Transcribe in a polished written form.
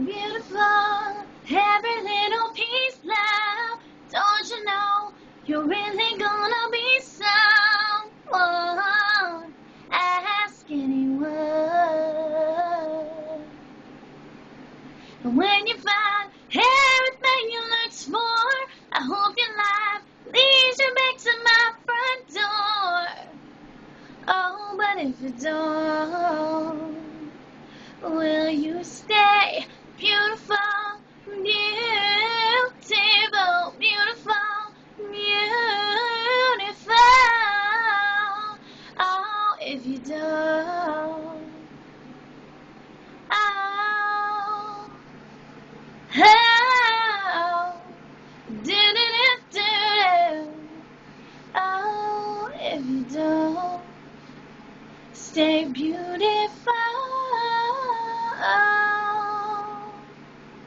beautiful, every little piece now. Don't you know you're really gonna be someone? Ask anyone. And when you find everything you look for, I hope your life leads you back to my front door. Oh, but if you don't, will you stay?